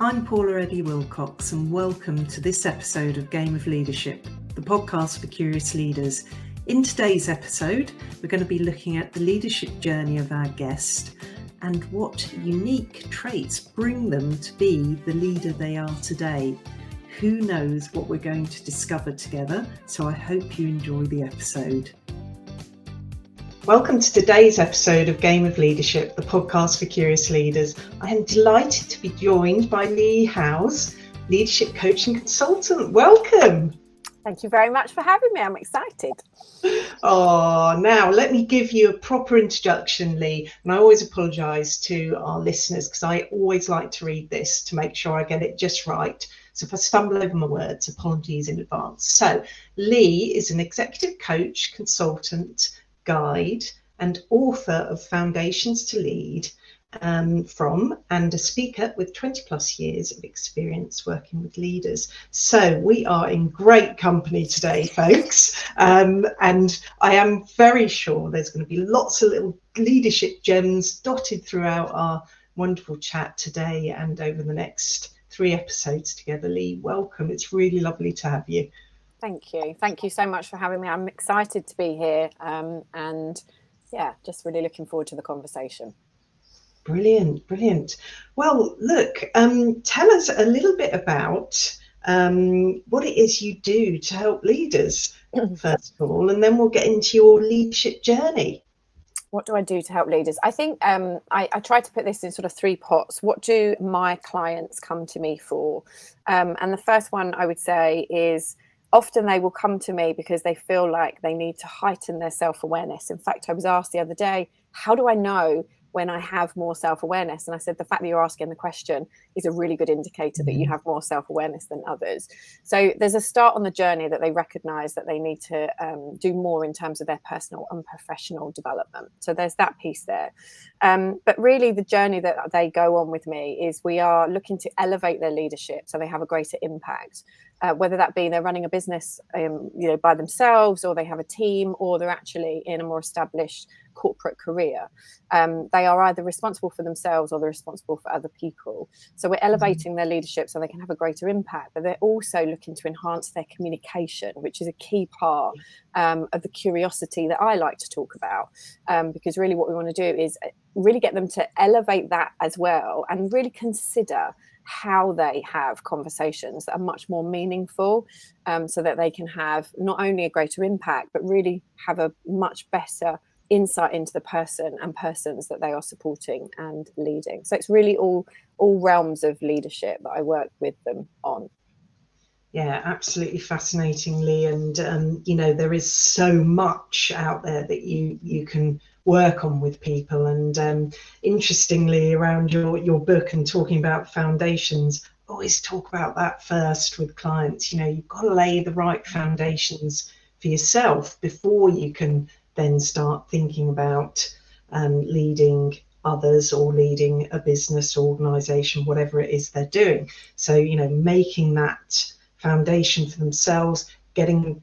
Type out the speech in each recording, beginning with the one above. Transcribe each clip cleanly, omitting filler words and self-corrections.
I'm Paula Eddy Wilcox, and welcome to this episode of Game of Leadership, the podcast for curious leaders. In today's episode, we're going to be looking at the leadership journey of our guest and what unique traits bring them to be the leader they are today. Who knows what we're going to discover together, so I hope you enjoy the episode. Welcome to today's episode of Game of Leadership, the podcast for curious leaders. I am delighted to be joined by Leigh Howes, leadership coach and consultant. Welcome. Thank you very much for having me. I'm excited. Oh, now let me give you a proper introduction, Leigh. And I always apologise to our listeners because I always like to read this to make sure I get it just right. So if I stumble over my words, apologies in advance. So Leigh is an executive coach, consultant, guide and author of Foundations to Lead from and a speaker with 20 plus years of experience working with leaders. So we are in great company today, folks, and I am very sure there's going to be lots of little leadership gems dotted throughout our wonderful chat today and over the next 3 episodes together. Leigh, welcome. It's really lovely to have you. Thank you. Thank you so much for having me. I'm excited to be here and just really looking forward to the conversation. Brilliant, brilliant. Well, look, tell us a little bit about what it is you do to help leaders, first of all, and then we'll get into your leadership journey. What do I do to help leaders? I think I try to put this in sort of 3 pots. What do my clients come to me for? And the first one I would say is often they will come to me because they feel like they need to heighten their self-awareness. In fact, I was asked the other day, how do I know when I have more self-awareness? And I said, the fact that you're asking the question is a really good indicator that you have more self-awareness than others. So there's a start on the journey that they recognize that they need to do more in terms of their personal and professional development. So there's that piece there. But really the journey that they go on with me is we are looking to elevate their leadership so they have a greater impact. Whether that be they're running a business by themselves, or they have a team, or they're actually in a more established corporate career. They are either responsible for themselves or they're responsible for other people. So we're elevating their leadership so they can have a greater impact, but they're also looking to enhance their communication, which is a key part of the curiosity that I like to talk about, because really what we want to do is really get them to elevate that as well and really consider how they have conversations that are much more meaningful, so that they can have not only a greater impact, but really have a much better insight into the person and persons that they are supporting and leading. So it's really all realms of leadership that I work with them on. Yeah, absolutely fascinating, Leigh. And there is so much out there that you can work on with people. And interestingly, around your book and talking about foundations, always talk about that first with clients. You've got to lay the right foundations for yourself before you can then start thinking about leading others or leading a business or organization, whatever it is they're doing. So, making that foundation for themselves, getting,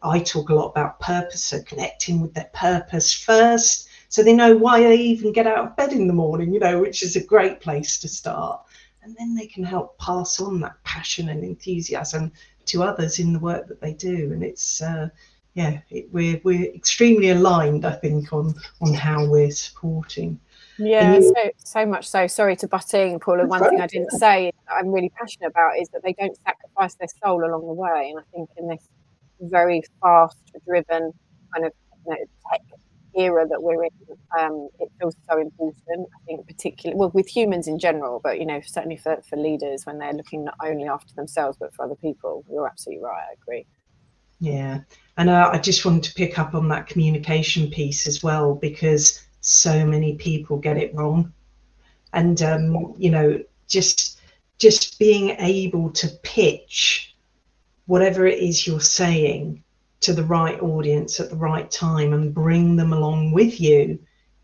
I talk a lot about purpose, so connecting with their purpose first, so they know why they even get out of bed in the morning, which is a great place to start. And then they can help pass on that passion and enthusiasm to others in the work that they do. And it's, we're extremely aligned, I think, on how we're supporting. Yeah, so much so. Sorry to butt in, Paula. One thing I didn't say I'm really passionate about is that they don't sacrifice their soul along the way. And I think in this very fast-driven kind of tech era that we're in, it feels so important. I think particularly, with humans in general, but certainly for leaders when they're looking not only after themselves but for other people. You're absolutely right. I agree. Yeah, and I just wanted to pick up on that communication piece as well, because so many people get it wrong. And just being able to pitch whatever it is you're saying to the right audience at the right time and bring them along with you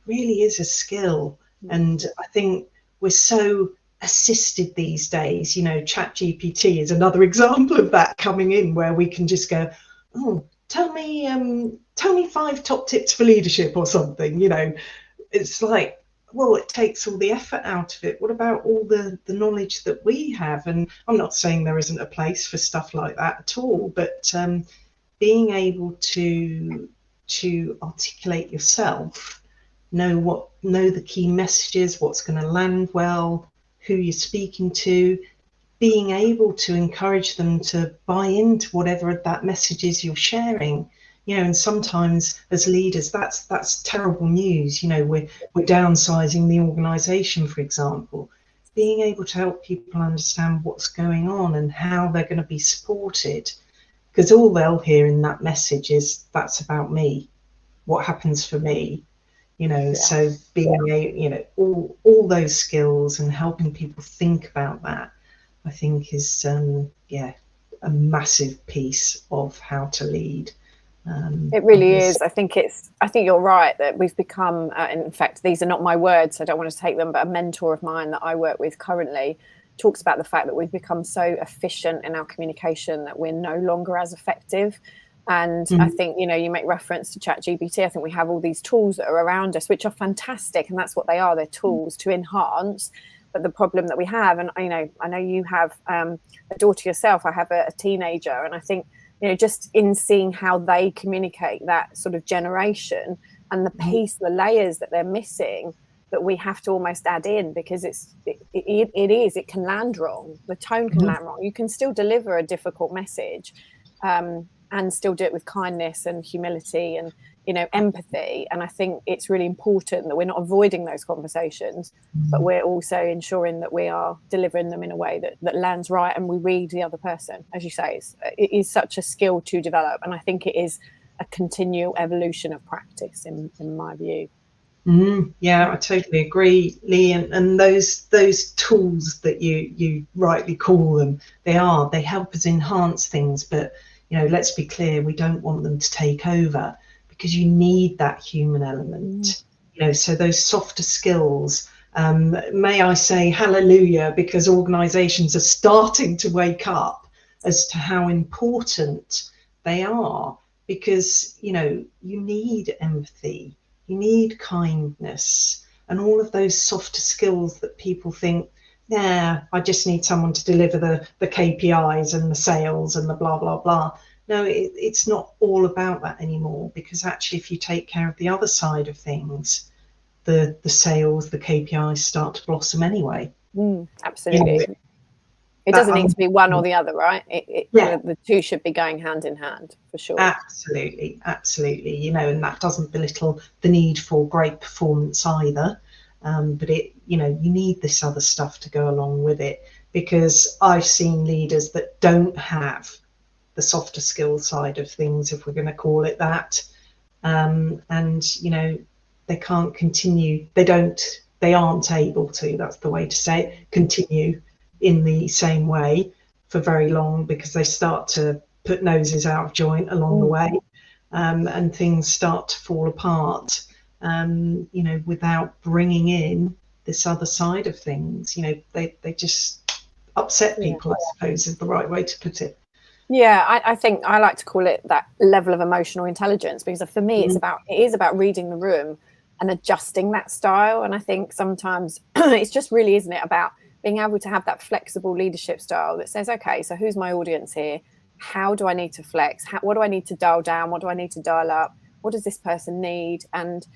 really is a skill. And I think we're so assisted these days. ChatGPT is another example of that coming in, where we can just go, oh, tell me 5 top tips for leadership or something. It's like, well, it takes all the effort out of it. What about all the knowledge that we have? And I'm not saying there isn't a place for stuff like that at all, but being able to articulate yourself, know the key messages, what's going to land well, who you're speaking to, being able to encourage them to buy into whatever that message is you're sharing. And sometimes as leaders, that's terrible news. We're downsizing the organization, for example. Being able to help people understand what's going on and how they're going to be supported, because all they'll hear in that message is, that's about me, what happens for me. So being all those skills and helping people think about that, I think is a massive piece of how to lead. It really is. I think you're right that we've become, in fact, these are not my words, so I don't want to take them, but a mentor of mine that I work with currently talks about the fact that we've become so efficient in our communication that we're no longer as effective. And I think, you make reference to ChatGPT. I think we have all these tools that are around us, which are fantastic. And that's what they are. They're tools to enhance. But the problem that we have, and I know you have a daughter yourself, I have a teenager, and I think, just in seeing how they communicate, that sort of generation and the layers that they're missing, that we have to almost add in, because it can land wrong. The tone can land wrong. You can still deliver a difficult message and still do it with kindness and humility and, empathy. And I think it's really important that we're not avoiding those conversations, but we're also ensuring that we are delivering them in a way that lands right, and we read the other person. As you say, it is such a skill to develop. And I think it is a continual evolution of practice in my view. Yeah, I totally agree, Leigh. And those tools that you rightly call them, they help us enhance things. But, let's be clear, we don't want them to take over, because you need that human element. So those softer skills, may I say hallelujah, because organizations are starting to wake up as to how important they are, because, you need empathy. You need kindness and all of those softer skills that people think, I just need someone to deliver the KPIs and the sales and the blah, blah, blah. No, it's not all about that anymore, because actually if you take care of the other side of things, the sales, the KPIs start to blossom anyway. Absolutely. It doesn't need to be one or the other, right? The two should be going hand in hand, for sure. Absolutely. And that doesn't belittle the need for great performance either. But you need this other stuff to go along with it, because I've seen leaders that don't have the softer skill side of things, if we're going to call it that. And, they can't continue. They aren't able to, that's the way to say it, continue in the same way for very long, because they start to put noses out of joint along the way, and things start to fall apart, without bringing in this other side of things. They just upset people, I suppose is the right way to put it. I think I like to call it that level of emotional intelligence, because for me it is about reading the room and adjusting that style. And I think sometimes it's just really, isn't it, about being able to have that flexible leadership style that says, okay, so who's my audience here? How do I need to flex? What do I need to dial down? What do I need to dial up? What does this person need? And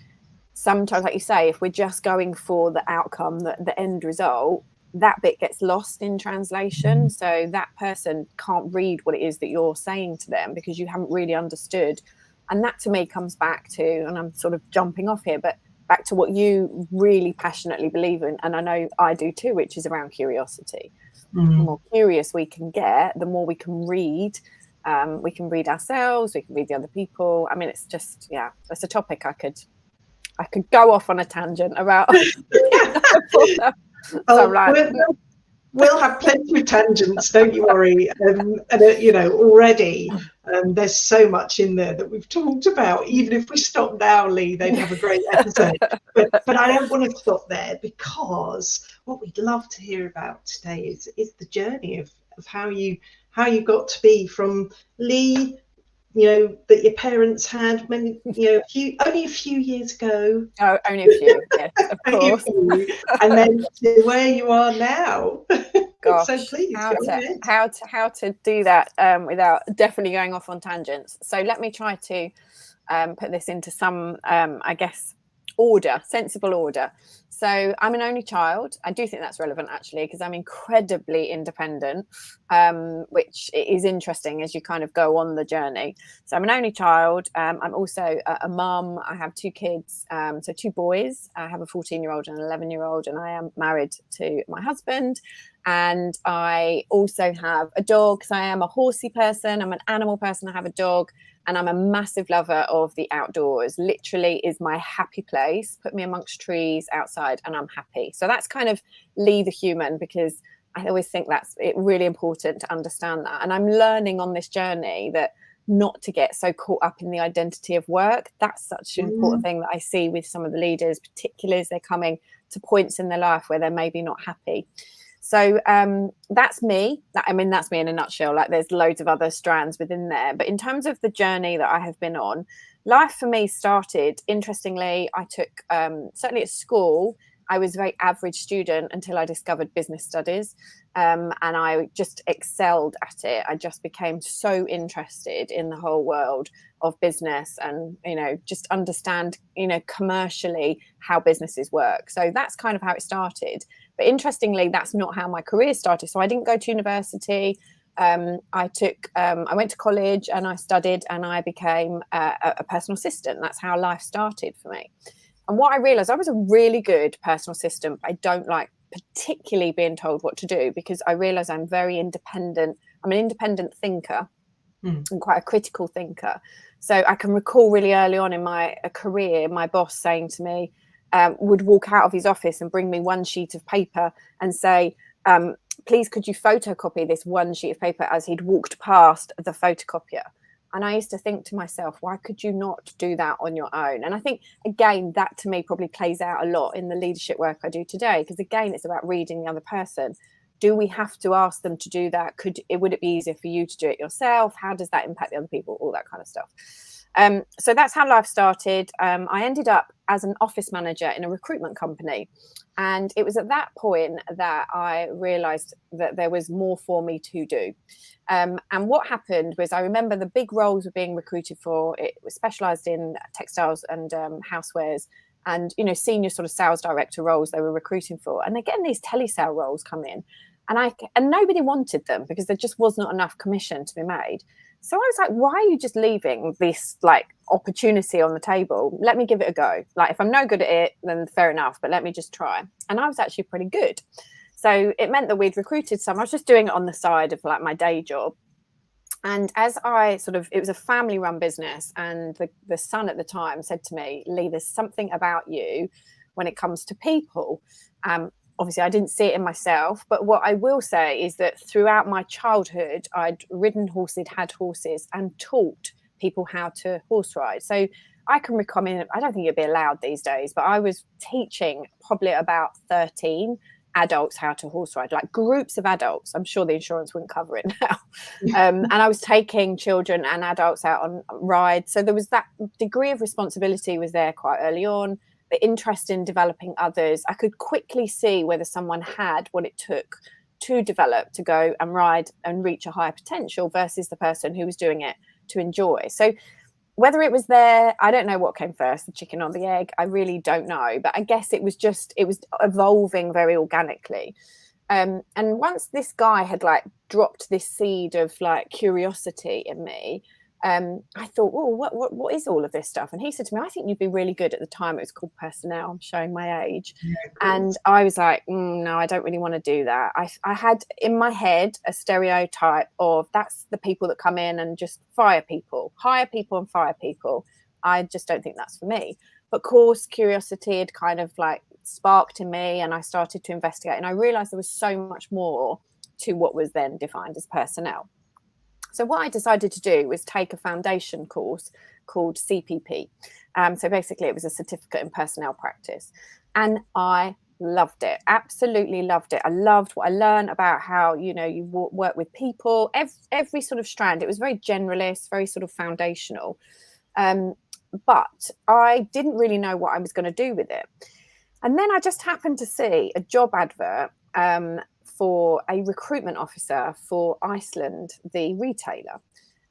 sometimes, like you say, if we're just going for the outcome, the end result, that bit gets lost in translation. So that person can't read what it is that you're saying to them, because you haven't really understood. And that to me comes back to, and I'm sort of jumping off here, but back to what you really passionately believe in, and I know I do too, which is around curiosity. The more curious we can get, the more we can read. We can read ourselves, we can read the other people. I mean, it's just, it's a topic I could go off on a tangent about. We'll have plenty of tangents, don't you worry. And already there's so much in there that we've talked about. Even if we stop now, Leigh, they'd have a great episode. But I don't want to stop there, because what we'd love to hear about today is the journey of how you got to be from Leigh, that your parents had many, only a few years ago? Oh, only a few, yes, of course. And then to where you are now. Gosh, So please how go ahead. to do that without definitely going off on tangents. So let me try to put this into some, I guess, sensible order. So I'm an only child. I do think that's relevant, actually, because I'm incredibly independent, which is interesting as you kind of go on the journey. So I'm an only child. I'm also a mum. I have two kids, so two boys. I have a 14-year-old and an 11-year-old, and I am married to my husband. And I also have a dog, because I am a horsey person. I'm an animal person. I have a dog. And I'm a massive lover of the outdoors. Literally is my happy place. Put me amongst trees outside and I'm happy. So that's kind of Leigh the human, because I always think that's really important to understand that. And I'm learning on this journey that not to get so caught up in the identity of work. That's such an important thing that I see with some of the leaders, particularly as they're coming to points in their life where they're maybe not happy. So that's me. That's me in a nutshell. Like, there's loads of other strands within there. But in terms of the journey that I have been on, life for me started, interestingly, I took, certainly at school, I was a very average student until I discovered business studies. And I just excelled at it. I just became so interested in the whole world of business and, just understand, commercially how businesses work. So that's kind of how it started. But interestingly, that's not how my career started. So I didn't go to university. I went to college and I studied and I became a personal assistant. That's how life started for me. And what I realized, I was a really good personal assistant. I don't like particularly being told what to do, because I realize I'm very independent. I'm an independent thinker and quite a critical thinker. So I can recall really early on in my career, my boss saying to me, would walk out of his office and bring me one sheet of paper and say, please, could you photocopy this one sheet of paper, as he'd walked past the photocopier. And I used to think to myself, why could you not do that on your own? And I think, again, that to me probably plays out a lot in the leadership work I do today, because, again, it's about reading the other person. Do we have to ask them to do that? Would it be easier for you to do it yourself? How does that impact the other people? All that kind of stuff. So that's how life started. I ended up as an office manager in a recruitment company. And it was at that point that I realized that there was more for me to do. And what happened was, I remember the big roles were being recruited for. It was specialized in textiles and housewares, and, senior sort of sales director roles they were recruiting for. And they're getting these telesale roles come in. And nobody wanted them because there just was not enough commission to be made. So I was like, why are you just leaving this opportunity on the table? Let me give it a go. If I'm no good at it, then fair enough, but let me just try. And I was actually pretty good. So it meant that we'd recruited some. I was just doing it on the side of my day job. And as it was a family run business, and the son at the time said to me, Leigh, there's something about you when it comes to people. Obviously, I didn't see it in myself, but what I will say is that throughout my childhood, I'd ridden horses, had horses, and taught people how to horse ride. So I can recommend, I don't think it'd be allowed these days, but I was teaching probably about 13 adults how to horse ride, groups of adults. I'm sure the insurance wouldn't cover it now. And I was taking children and adults out on rides. So there was that degree of responsibility was there quite early on. The interest in developing others. I could quickly see whether someone had what it took to develop, to go and ride and reach a higher potential, versus the person who was doing it to enjoy. So whether it was there, I don't know what came first, the chicken or the egg. I really don't know. But I guess it was evolving very organically. And once this guy had dropped this seed of curiosity in me, I thought, well, what is all of this stuff? And he said to me, I think you'd be really good. At the time, it was called personnel. I'm showing my age. Yeah, and I was like, no, I don't really want to do that. I had in my head a stereotype of that's the people that come in and just hire people and fire people. I just don't think that's for me. But of course, curiosity had kind of sparked in me, and I started to investigate, and I realized there was so much more to what was then defined as personnel. So what I decided to do was take a foundation course called CPP. So basically it was a certificate in personnel practice. And I Loved it. Absolutely loved it. I loved what I learned about how, you know, you work with people, every sort of strand. It was very generalist, very sort of foundational. But I didn't really know what I was going to do with it. And then I just happened to see a job advert for a recruitment officer for Iceland, the retailer.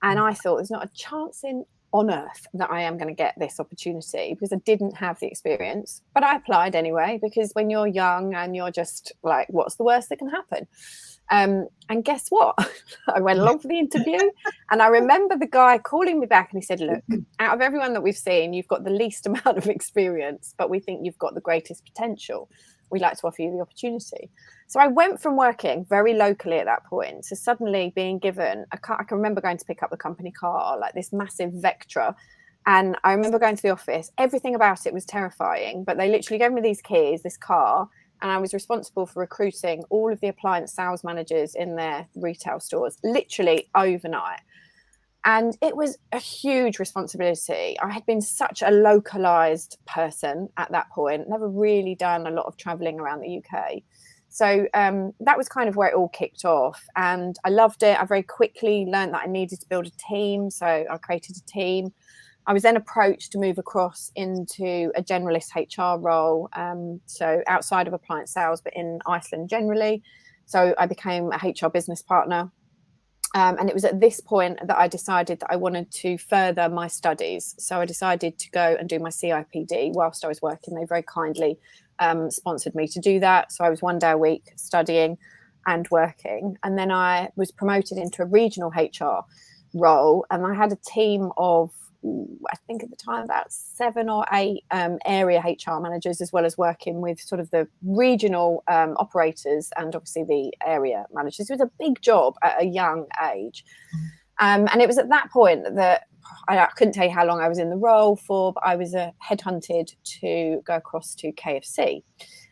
And I thought, there's not a chance on earth that I am going to get this opportunity, because I didn't have the experience. But I applied anyway, because when you're young and you're just like, what's the worst that can happen? And guess what? I went along for the interview, and I remember the guy calling me back, and he said, look, out of everyone that we've seen, you've got the least amount of experience, but we think you've got the greatest potential. We'd like to offer you the opportunity. So I went from working very locally at that point to suddenly being given a car. I can remember going to pick up the company car, like this massive Vectra. And I remember going to the office. Everything about it was terrifying, but they literally gave me these keys, this car, and I was responsible for recruiting all of the appliance sales managers in their retail stores, literally overnight. And it was a huge responsibility. I had been such a localized person at that point, never really done a lot of traveling around the UK. So that was kind of where it all kicked off. And I loved it. I very quickly learned that I needed to build a team. So I created a team. I was then approached to move across into a generalist HR role. So outside of appliance sales, but in Iceland generally. So I became a HR business partner. And it was at this point that I decided that I wanted to further my studies. So I decided to go and do my CIPD whilst I was working. They very kindly sponsored me to do that. So I was 1 day a week studying and working. And then I was promoted into a regional HR role. And I had a team of, I think at the time, about 7 or 8 area HR managers, as well as working with sort of the regional operators and obviously the area managers. It was a big job at a young age. And it was at that point that I couldn't tell you how long I was in the role for, but I was headhunted to go across to KFC.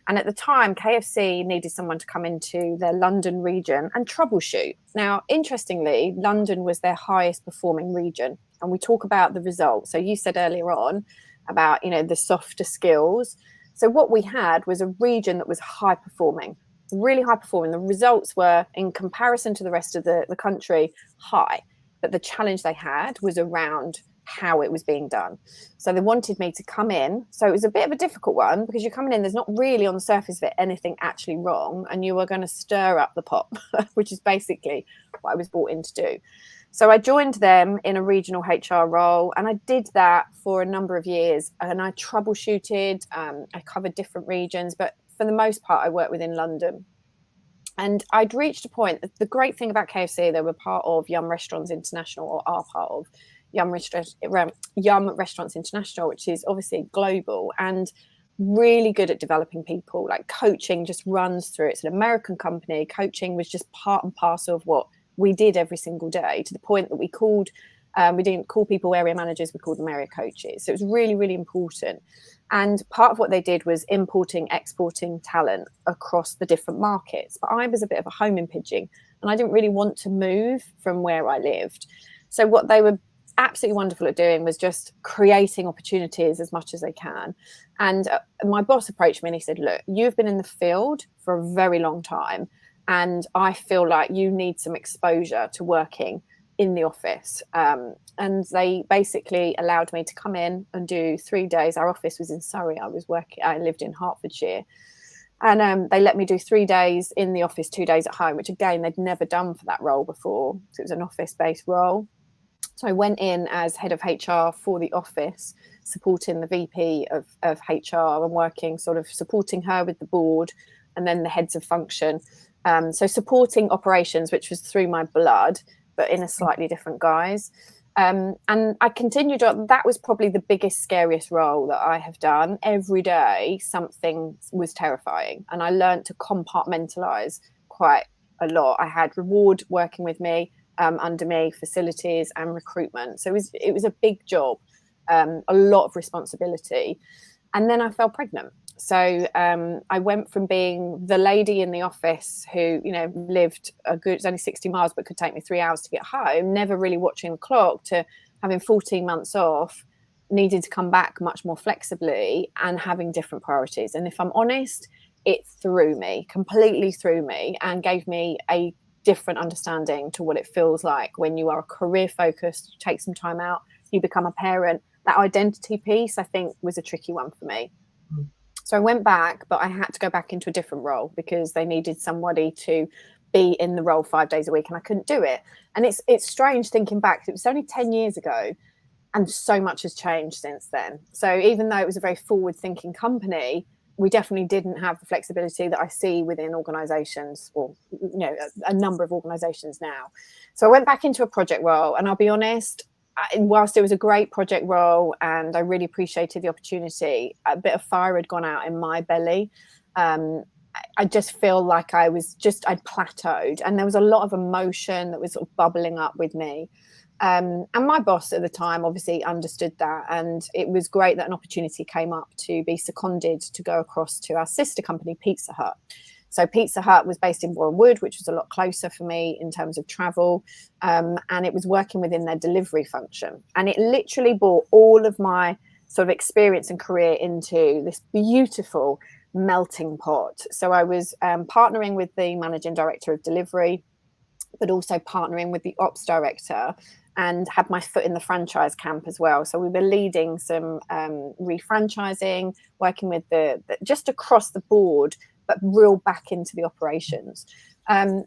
And at the time, KFC needed someone to come into their London region and troubleshoot. Now, interestingly, London was their highest performing region. And we talk about the results. So you said earlier on about, you know, the softer skills. So what we had was a region that was high performing, really high performing. The results were, in comparison to the rest of the country, high. But the challenge they had was around how it was being done. So they wanted me to come in. So it was a bit of a difficult one, because you're coming in, there's not really on the surface of it anything actually wrong, and you are going to stir up the pot, which is basically what I was brought in to do. So I joined them in a regional HR role, and I did that for a number of years, and I troubleshooted. I covered different regions, but for the most part, I worked within London. And I'd reached a point. The great thing about KFC, they were part of Yum Restaurants International, or are part of Yum Restaurants International, which is obviously global and really good at developing people. Like, coaching just runs through. It's an American company. Coaching was just part and parcel of what we did every single day, to the point that we didn't call people area managers, we called them area coaches. So it was really, really important. And part of what they did was importing, exporting talent across the different markets. But I was a bit of a homing pigeon, and I didn't really want to move from where I lived. So what they were absolutely wonderful at doing was just creating opportunities as much as they can. And my boss approached me and he said, look, you've been in the field for a very long time, and I feel like you need some exposure to working in the office. And they basically allowed me to come in and do 3 days. Our office was in Surrey. I lived in Hertfordshire. And they let me do 3 days in the office, 2 days at home, which again, they'd never done for that role before. So it was an office-based role. So I went in as head of HR for the office, supporting the VP of HR and working, sort of supporting her with the board and then the heads of function. So supporting operations, which was through my blood, but in a slightly different guise. And I continued on. That was probably the biggest, scariest role that I have done. Every day, something was terrifying. And I learned to compartmentalize quite a lot. I had reward working with me, under me, facilities and recruitment. So it was a big job, a lot of responsibility. And then I fell pregnant. So I went from being the lady in the office who, you know, lived it's only 60 miles, but could take me 3 hours to get home, never really watching the clock, to having 14 months off, needing to come back much more flexibly and having different priorities. And if I'm honest, it completely threw me, and gave me a different understanding to what it feels like when you are career focused, you take some time out, you become a parent. That identity piece, I think, was a tricky one for me. So I went back, but I had to go back into a different role because they needed somebody to be in the role 5 days a week, and I couldn't do it. And it's strange thinking back. It was only 10 years ago, and so much has changed since then. So even though it was a very forward-thinking company, we definitely didn't have the flexibility that I see within organizations, or a number of organizations now. So I went back into a project role, and I'll be honest, whilst it was a great project role and I really appreciated the opportunity, a bit of fire had gone out in my belly. I just feel like I'd plateaued, and there was a lot of emotion that was sort of bubbling up with me. And my boss at the time obviously understood that, and it was great that an opportunity came up to be seconded to go across to our sister company, Pizza Hut. So Pizza Hut was based in Boreham Wood, which was a lot closer for me in terms of travel, and it was working within their delivery function. And it literally brought all of my sort of experience and career into this beautiful melting pot. So I was partnering with the managing director of delivery, but also partnering with the ops director, and had my foot in the franchise camp as well. So we were leading some refranchising, working with the just across the board, but real back into the operations. And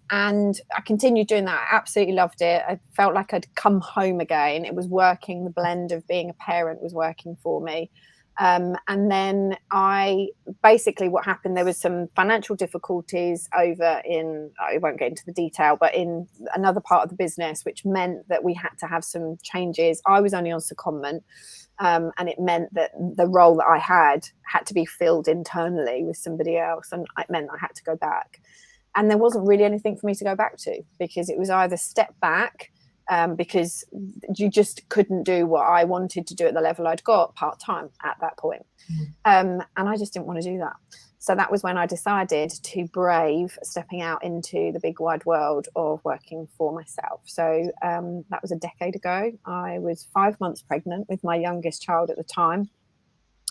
I continued doing that. I absolutely loved it. I felt like I'd come home again. It was working. The blend of being a parent was working for me. And then what happened, there was some financial difficulties over in, I won't get into the detail, but in another part of the business, which meant that we had to have some changes. I was only on secondment, and it meant that the role that I had to be filled internally with somebody else, and it meant I had to go back. And there wasn't really anything for me to go back to, because it was either step back, because you just couldn't do what I wanted to do at the level I'd got part-time at that point. And I just didn't want to do that. So that was when I decided to brave stepping out into the big wide world of working for myself. So that was a decade ago. I was 5 months pregnant with my youngest child at the time.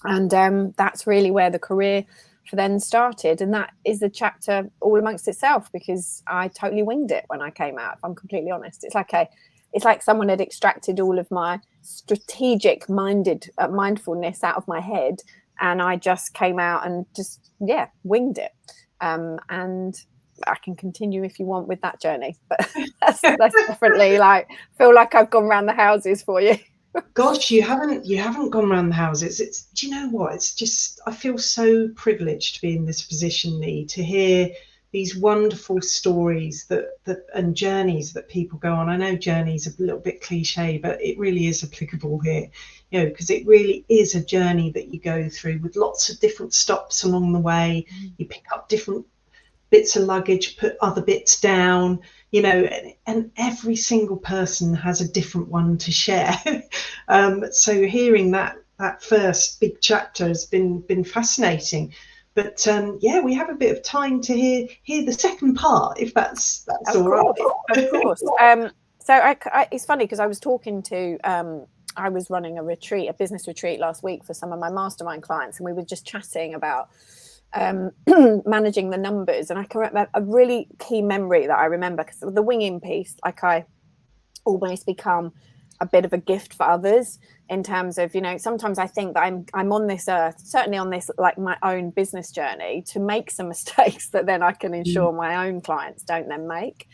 And that's really where the career for then started. And that is a chapter all amongst itself, because I totally winged it when I came out, if I'm completely honest. It's like someone had extracted all of my strategic mindfulness out of my head, and I just came out and just winged it. And I can continue if you want with that journey, but that's definitely feel like I've gone around the houses for you. Gosh, you haven't gone around the houses. Do you know what? It's just, I feel so privileged to be in this position, Leigh, to hear these wonderful stories and journeys that people go on. I know journeys are a little bit cliche, but it really is applicable here, because it really is a journey that you go through with lots of different stops along the way. You pick up different bits of luggage, put other bits down, and every single person has a different one to share. So hearing that first big chapter has been fascinating. But we have a bit of time to hear the second part, if that's all right. Of course. It's funny, because I was talking to I was running a business retreat last week for some of my mastermind clients, and we were just chatting about managing the numbers. And I can remember a really key memory that I remember, because the winging piece, I almost become a bit of a gift for others, in terms of, sometimes I think that I'm on this earth, certainly on this, like my own business journey, to make some mistakes that then I can ensure my own clients don't then make.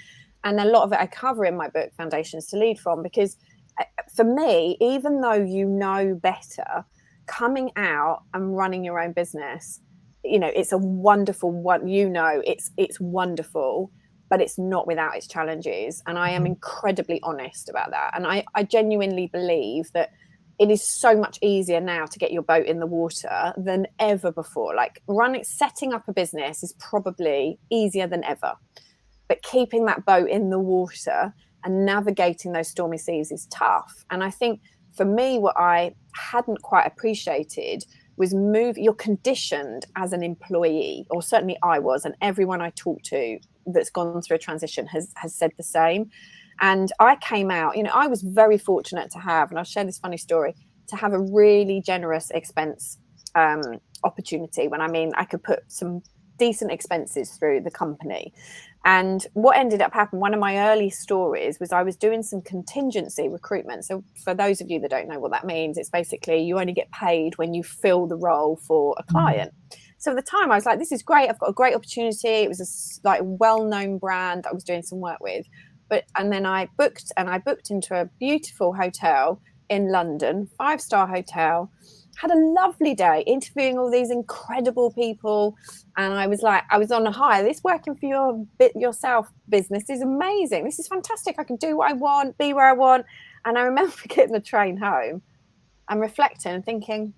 And a lot of it I cover in my book, Foundations to Lead From, because for me, even though better, coming out and running your own business, it's a wonderful one, it's wonderful, but it's not without its challenges. And I am incredibly honest about that. And I genuinely believe that it is so much easier now to get your boat in the water than ever before. Like setting up a business is probably easier than ever, but keeping that boat in the water and navigating those stormy seas is tough. And I think for me, what I hadn't quite appreciated was you're conditioned as an employee, or certainly I was, and everyone I talk to that's gone through a transition has said the same. And I came out, I was very fortunate to have, and I'll share this funny story, to have a really generous expense opportunity. When I could put some decent expenses through the company. And what ended up happening, one of my early stories was I was doing some contingency recruitment. So for those of you that don't know what that means, it's basically you only get paid when you fill the role for a client. So at the time I was like, this is great. I've got a great opportunity. It was a like well-known brand that I was doing some work with. And then I booked into a beautiful hotel in London, 5-star hotel. Had a lovely day interviewing all these incredible people, and I was on a high. This working for yourself business is amazing. This is fantastic. I can do what I want, be where I want. And I remember getting the train home and reflecting and thinking,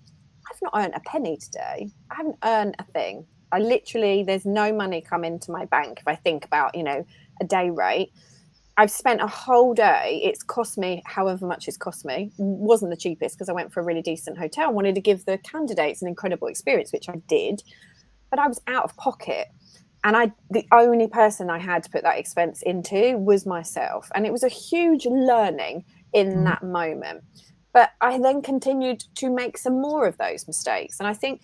I've not earned a penny today. I haven't earned a thing. There's no money come into my bank. If I think about, a day rate, I've spent a whole day. It's cost me however much it's cost me. Wasn't the cheapest because I went for a really decent hotel. I wanted to give the candidates an incredible experience, which I did. But I was out of pocket. And the only person I had to put that expense into was myself. And it was a huge learning in that moment. But I then continued to make some more of those mistakes. And I think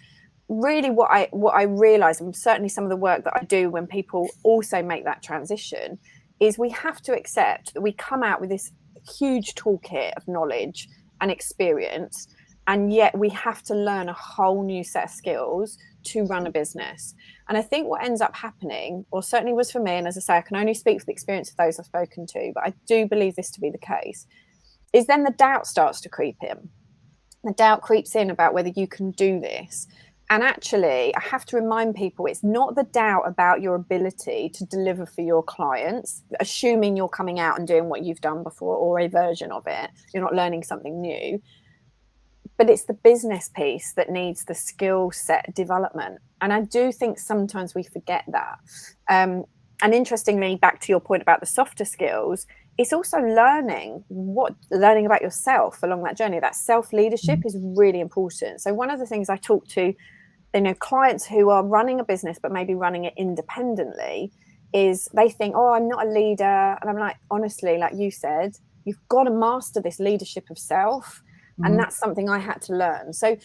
really what I realized, and certainly some of the work that I do when people also make that transition, is we have to accept that we come out with this huge toolkit of knowledge and experience, and yet we have to learn a whole new set of skills to run a business. And I think what ends up happening, or certainly was for me, and as I say, I can only speak for the experience of those I've spoken to, but I do believe this to be the case, is then the doubt starts to creep in. The doubt creeps in about whether you can do this. And actually, I have to remind people, it's not the doubt about your ability to deliver for your clients, assuming you're coming out and doing what you've done before or a version of it. You're not learning something new. But it's the business piece that needs the skill set development. And I do think sometimes we forget that. And interestingly, back to your point about the softer skills, it's also learning about yourself along that journey. That self-leadership is really important. So one of the things I talk to clients who are running a business but maybe running it independently is they think, oh, I'm not a leader. And I'm like, honestly, like you said, you've got to master this leadership of self. And that's something I had to learn. So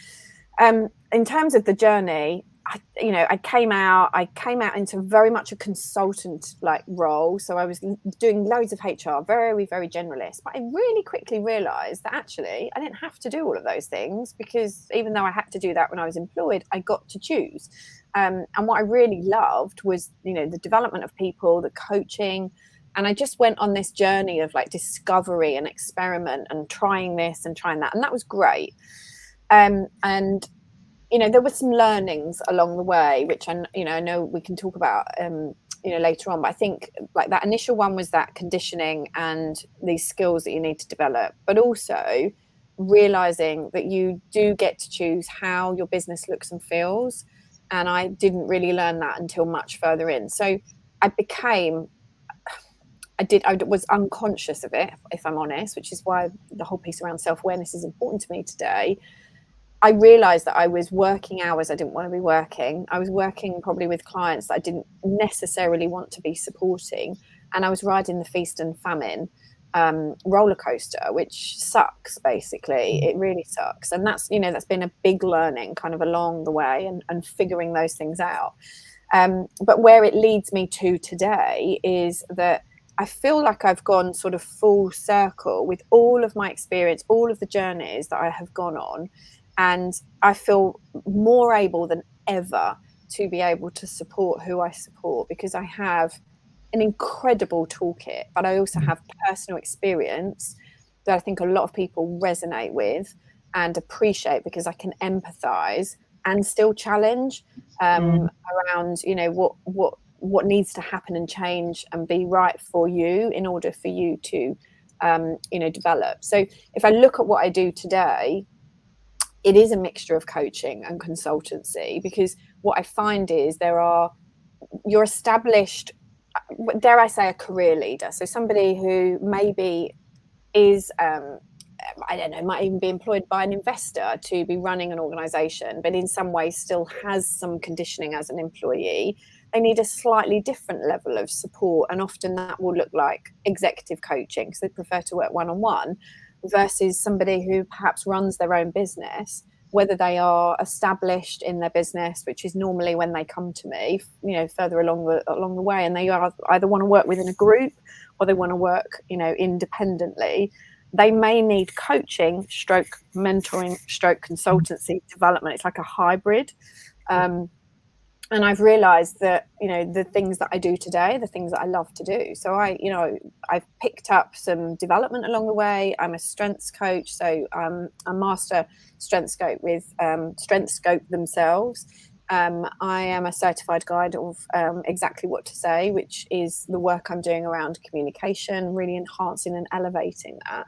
in terms of the journey, I came out into very much a consultant like role. So I was doing loads of HR, very, very generalist. But I really quickly realized that actually I didn't have to do all of those things, because even though I had to do that when I was employed, I got to choose. And what I really loved was, the development of people, the coaching. And I just went on this journey of like discovery and experiment and trying this and trying that. And that was great. And there were some learnings along the way, which I know we can talk about, later on. But I think like that initial one was that conditioning and these skills that you need to develop, but also realizing that you do get to choose how your business looks and feels. And I didn't really learn that until much further in. So I was unconscious of it, if I'm honest, which is why the whole piece around self-awareness is important to me today. I realized that I was working hours I didn't want to be working. I was working probably with clients that I didn't necessarily want to be supporting. And I was riding the feast and famine roller coaster, which sucks, basically. It really sucks. And that's been a big learning kind of along the way and figuring those things out. But where it leads me to today is that I feel like I've gone sort of full circle with all of my experience, all of the journeys that I have gone on. And I feel more able than ever to be able to support who I support, because I have an incredible toolkit, but I also have personal experience that I think a lot of people resonate with and appreciate, because I can empathize and still challenge around, what needs to happen and change and be right for you in order for you to, develop. So if I look at what I do today, it is a mixture of coaching and consultancy, because what I find is you're established, dare I say, a career leader. So somebody who maybe is, I don't know, might even be employed by an investor to be running an organization, but in some ways still has some conditioning as an employee. They need a slightly different level of support. And often that will look like executive coaching, because they prefer to work one-on-one, versus somebody who perhaps runs their own business, whether they are established in their business, which is normally when they come to me, further along the way, and they either want to work within a group or they want to work, independently. They may need coaching, stroke mentoring, stroke consultancy development. It's like a hybrid. And I've realized that, the things that I do today, the things that I love to do. So I've picked up some development along the way. I'm a strengths coach. So I'm a master strengths coach with Strengths Scope themselves. I am a certified guide of exactly what to say, which is the work I'm doing around communication, really enhancing and elevating that.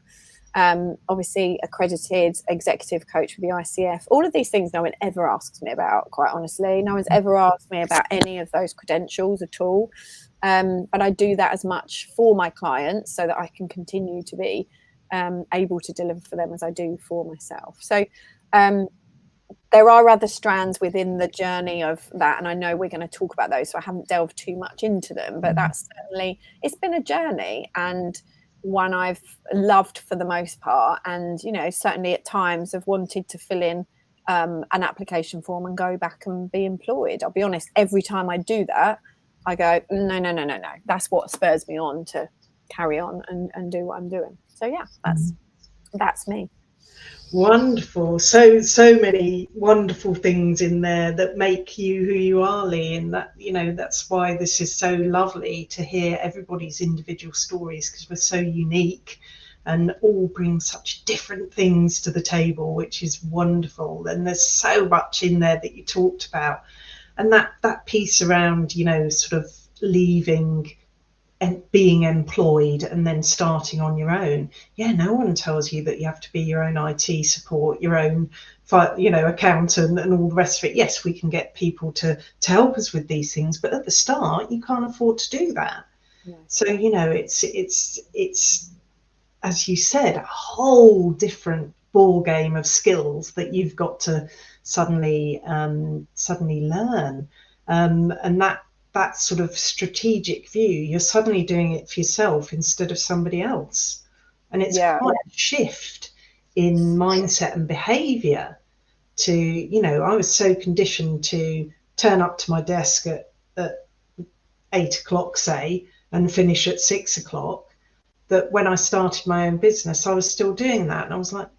Obviously accredited executive coach with the ICF. All of these things no one ever asks me about, quite honestly. No one's ever asked me about any of those credentials at all. But I do that as much for my clients so that I can continue to be able to deliver for them as I do for myself. So there are other strands within the journey of that, and I know we're going to talk about those, so I haven't delved too much into them, but that's certainly, it's been a journey, and one I've loved for the most part. And certainly at times have wanted to fill in an application form and go back and be employed. I'll be honest, every time I do that, I go, no, that's what spurs me on to carry on and do what I'm doing. So yeah, that's me. Wonderful. So many wonderful things in there that make you who you are, Leigh, and that, that's why this is so lovely to hear everybody's individual stories, because we're so unique and all bring such different things to the table, which is wonderful. And there's so much in there that you talked about, and that piece around, sort of leaving and being employed and then starting on your own. Yeah, no one tells you that you have to be your own IT support, your own accountant and all the rest of it. Yes, we can get people to help us with these things, but at the start you can't afford to do that. Yeah. So it's as you said, a whole different ball game of skills that you've got to suddenly learn, and that sort of strategic view, you're suddenly doing it for yourself instead of somebody else. And it's quite a shift in mindset and behavior to, I was so conditioned to turn up to my desk at 8 o'clock, say, and finish at 6 o'clock, that when I started my own business, I was still doing that. And I was like,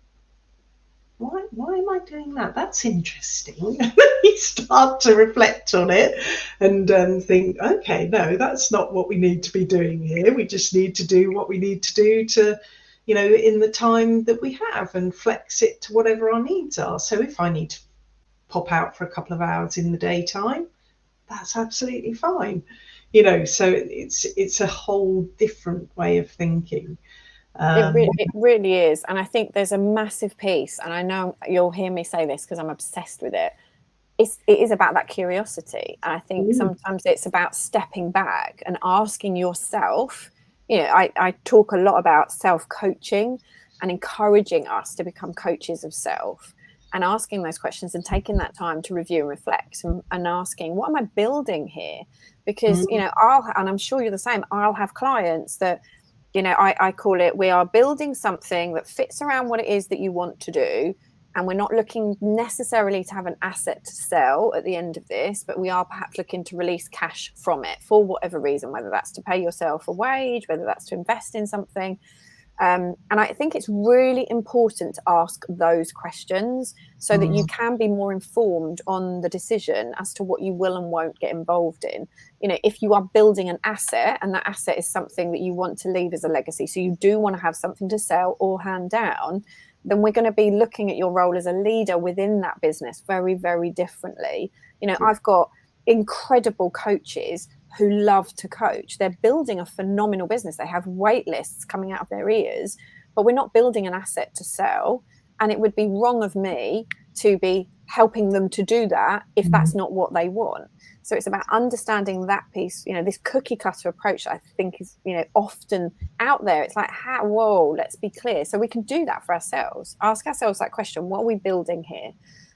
why am I doing that? That's interesting. You start to reflect on it and think, okay, no, that's not what we need to be doing here. We just need to do what we need to do to, in the time that we have, and flex it to whatever our needs are. So if I need to pop out for a couple of hours in the daytime, that's absolutely fine. So it's a whole different way of thinking. It really is. And I think there's a massive piece, and I know you'll hear me say this because I'm obsessed with it. It is about that curiosity. And I think sometimes it's about stepping back and asking yourself, I talk a lot about self-coaching and encouraging us to become coaches of self, and asking those questions and taking that time to review and reflect and asking, what am I building here? Because, and I'm sure you're the same, I'll have clients that, I call it, we are building something that fits around what it is that you want to do. And we're not looking necessarily to have an asset to sell at the end of this, but we are perhaps looking to release cash from it for whatever reason, whether that's to pay yourself a wage, whether that's to invest in something. And I think it's really important to ask those questions so that you can be more informed on the decision as to what you will and won't get involved in. If you are building an asset and that asset is something that you want to leave as a legacy, so you do want to have something to sell or hand down, then we're going to be looking at your role as a leader within that business very, very differently. I've got incredible coaches who love to coach. They're building a phenomenal business. They have wait lists coming out of their ears, but we're not building an asset to sell. And it would be wrong of me to be helping them to do that if that's not what they want. So it's about understanding that piece, this cookie cutter approach that I think is, often out there. It's like, whoa, let's be clear. So we can do that for ourselves. Ask ourselves that question: what are we building here?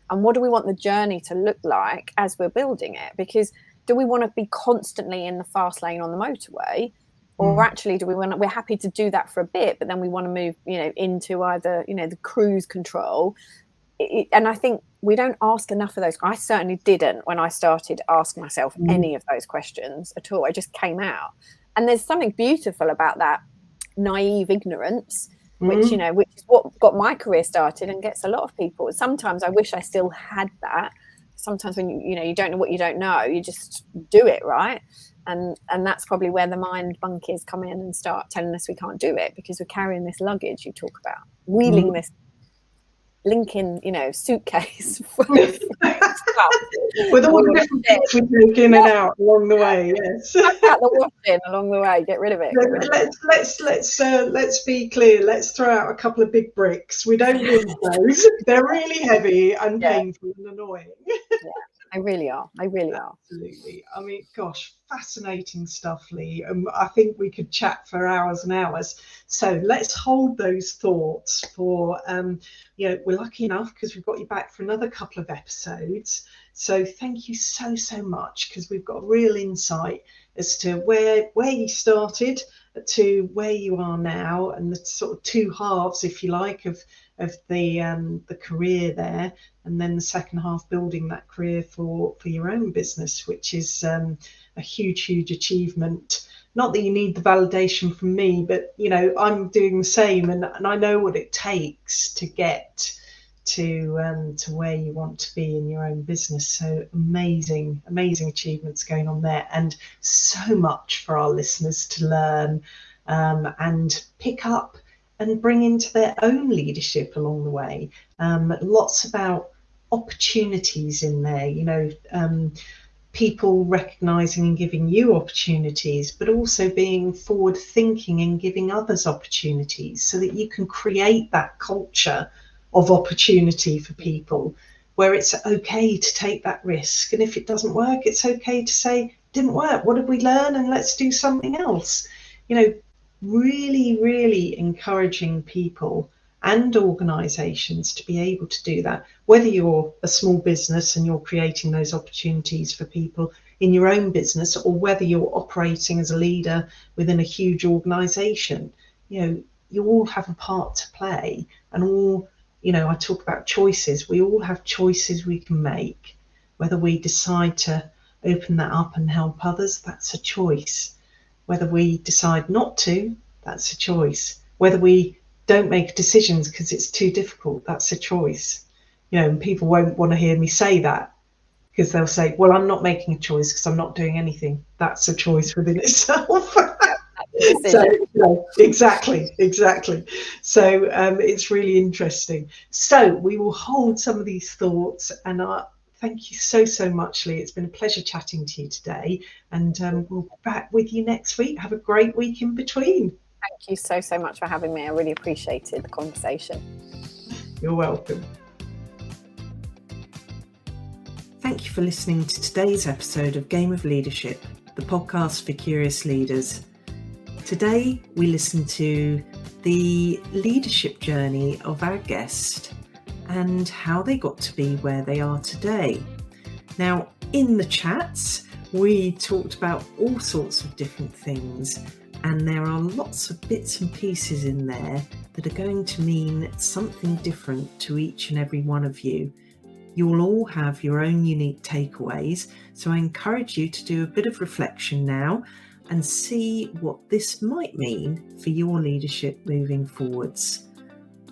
And what do we want the journey to look like as we're building it? Because do we want to be constantly in the fast lane on the motorway? Or actually, we're happy to do that for a bit, but then we want to move, into either, the cruise control and I think we don't ask enough of those. I certainly didn't when I started asking myself any of those questions at all. I just came out. And there's something beautiful about that naive ignorance, which, which is what got my career started and gets a lot of people. Sometimes I wish I still had that. Sometimes when you don't know what you don't know, you just do it, right? And that's probably where the mind monkeys come in and start telling us we can't do it, because we're carrying this luggage you talk about, wheeling this Lincoln, suitcase full of stuff. With all the different bits we take in and out along the way. Yes. Chuck out the washing along the way. Get rid of it. Let's be clear. Let's throw out a couple of big bricks. We don't need those. They're really heavy and painful and annoying. They really are. They really are. Absolutely. I mean, gosh, fascinating stuff, Leigh. I think we could chat for hours and hours. So let's hold those thoughts for, we're lucky enough because we've got you back for another couple of episodes. So thank you so much, because we've got real insight as to where you started to where you are now, and the sort of two halves, if you like, of the career there, and then the second half building that career for your own business, which is a huge achievement. Not that you need the validation from me, but I'm doing the same, and I know what it takes to get to where you want to be in your own business. So amazing achievements going on there, and so much for our listeners to learn and pick up and bring into their own leadership along the way. Lots about opportunities in there, people recognizing and giving you opportunities, but also being forward thinking and giving others opportunities, so that you can create that culture of opportunity for people where it's okay to take that risk. And if it doesn't work, it's okay to say, didn't work, what did we learn, and let's do something else. Really encouraging people and organizations to be able to do that, whether you're a small business and you're creating those opportunities for people in your own business, or whether you're operating as a leader within a huge organization. You all have a part to play, and all, I talk about choices. We all have choices we can make. Whether we decide to open that up and help others, that's a choice. Whether we decide not to, that's a choice. Whether we don't make decisions because it's too difficult, that's a choice. And people won't want to hear me say that, because they'll say, well, I'm not making a choice because I'm not doing anything. That's a choice within itself. So, exactly. So it's really interesting. So we will hold some of these thoughts, and thank you so much, Leigh. It's been a pleasure chatting to you today, and we'll be back with you next week. Have a great week in between. Thank you so much for having me. I really appreciated the conversation. You're welcome. Thank you for listening to today's episode of Game of Leadership, the podcast for curious leaders. Today, we listen to the leadership journey of our guest and how they got to be where they are today. Now, in the chats, we talked about all sorts of different things, and there are lots of bits and pieces in there that are going to mean something different to each and every one of you. You'll all have your own unique takeaways, so I encourage you to do a bit of reflection now and see what this might mean for your leadership moving forwards.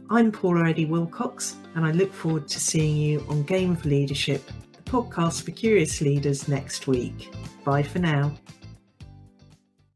I'm Paula Eddy Wilcox, and I look forward to seeing you on Game of Leadership, the podcast for curious leaders, next week. Bye for now.